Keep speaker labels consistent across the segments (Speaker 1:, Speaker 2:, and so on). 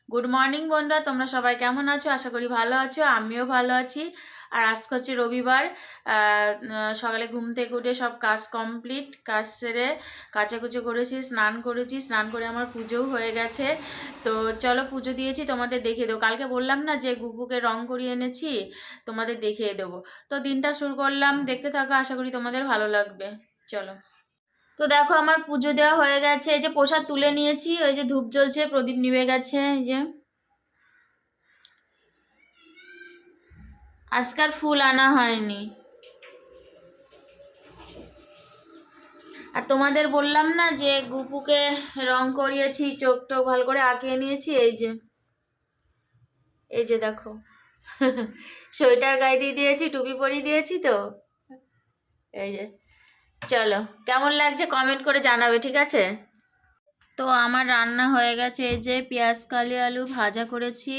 Speaker 1: Good morning বন্ধুরা, তোমরা সবাই কেমন আছো? আশা করি ভালো আছো, আমিও ভালো আছি। আর আজকে হচ্ছে রবিবার। সকালে ঘুম থেকে উঠে সব কাজ কমপ্লিট, কাজ সেরে কাচাকুচি করেছি, স্নান করেছি, স্নান করে আমার পুজোও হয়ে গেছে। তো চলো পুজো দিয়েছি, তোমাদের দেখিয়ে দেবো। কালকে বললাম না যে গুপুকে রং করিয়ে এনেছি, তোমাদের দেখিয়ে দেবো। তো দিনটা শুরু করলাম, দেখতে থাকো, আশা করি তোমাদের ভালো লাগবে। চলো। তো দেখো আমার পুজো দেওয়া হয়ে গেছে, এই যে প্রসাদ তুলে নিয়েছি, ওই যে ধূপ জ্বলছে, প্রদীপ নিভে গেছে, এই যে আজকাল ফুল আনা হয়নি। আর তোমাদের বললাম না যে গুপুকে রং করিয়েছি, চোখ টোক ভালো করে আঁকিয়ে নিয়েছি, এই যে দেখো। সোয়েটার গায়ে দিয়ে দিয়েছি, টুপি পরিয়ে দিয়েছি। তো এই যে, চলো কেমন লাগছে কমেন্ট করে জানাবে, ঠিক আছে? তো আমার রান্না হয়ে গেছে, এই যে পেঁয়াজ কালি আলু ভাজা করেছি,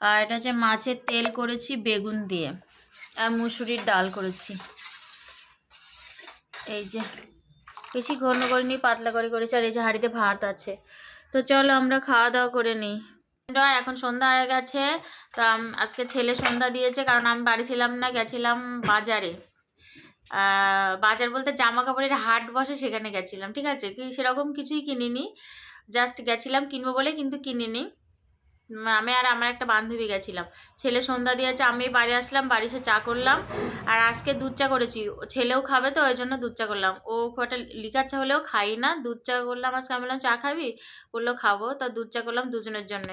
Speaker 1: আর এটা হচ্ছে মাছের তেল করেছি বেগুন দিয়ে, আর মুসুরির ডাল করেছি। এই যে বেশি ঘন করিনি, পাতলা করে করেছি। আর এই যে হাঁড়িতে ভাত আছে। তো চলো আমরা খাওয়া দাওয়া করে নিই। এখন সন্ধ্যা হয়ে গেছে। তো আজকে ছেলে সন্ধ্যা দিয়েছে, কারণ আমি বাড়ি ছিলাম না, গেছিলাম বাজারে। বাজার বলতে জামা কাপড়ের হাট বসে, সেখানে গেছিলাম, ঠিক আছে? কি সেরকম কিছুই কিনিনি, জাস্ট গেছিলাম কিনবো বলে, কিন্তু কিনিনি। আমি আর আমার একটা বান্ধবী গেছিলাম। ছেলে সন্ধ্যা দিয়েছে, আমি বাড়ি আসলাম, বাড়ি এসে চা করলাম। আর আজকে দুধ চা করেছি, ছেলেও খাবে তো ওই জন্য দুধ চা করলাম। ও খুব একটা লিকার চা হলেও খাই না, দুধ চা করলাম আজকে। আমি বললাম চা খাবি, বললো খাবো, তো দুধ চা করলাম দুজনের জন্য।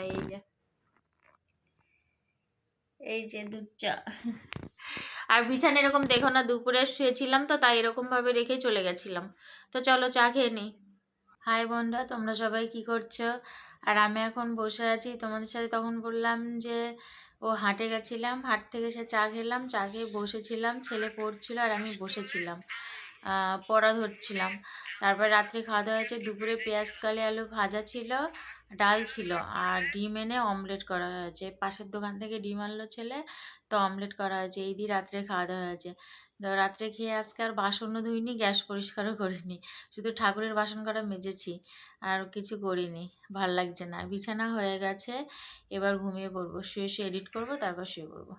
Speaker 1: এই যে দুধ চা। আর বিছানা এরকম দেখো না, দুপুরে শুয়েছিলাম তো, তাই এরকম ভাবে রেখে চলে গেছিলাম। তো চলো চা খেয়ে নিই। হাই বন্ধুরা, তোমরা সবাই কি করছো? আর আমি এখন বসে আছি। তোমাদের সাথে তখন বললাম যে ও হাটে গেছিলাম, হাট থেকে এসে চা খেলাম, চা খেয়ে বসেছিলাম, ছেলে পড়ছিল আর আমি বসেছিলাম, পড়া ধরছিলাম। তারপর রাত্রে খাওয়া দাওয়া হয়েছে, দুপুরে পেঁয়াজ কালি আলু ভাজা ছিল, ডাল ছিল, আর ডিম এনে অমলেট করা হয়েছে। পাশের দোকান থেকে ডিম আনলো ছেলে, তো অমলেট করা হয়েছে। এই দিয়ে রাত্রে খাওয়া দাওয়া হয়েছে। তো রাত্রে খেয়ে আজকে আর বাসনও ধুইনি, গ্যাস পরিষ্কারও করিনি, শুধু ঠাকুরের বাসন করা মেজেছি, আর কিছু করিনি। ভাল লাগছে না, বিছানা হয়ে গেছে। এবার ঘুমিয়ে পড়বো, শুয়ে শুয়ে এডিট করবো, তারপর শুয়ে পড়বো।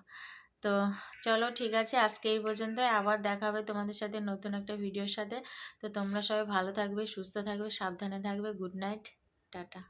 Speaker 1: তো চলো ঠিক আছে, আজকে এই পর্যন্ত। আবার দেখা হবে তোমাদের সাথে নতুন একটা ভিডিওর সাথে। তো তোমরা সবাই ভালো থাকবে, সুস্থ থাকবে, সাবধানে থাকবে। Good night, tata.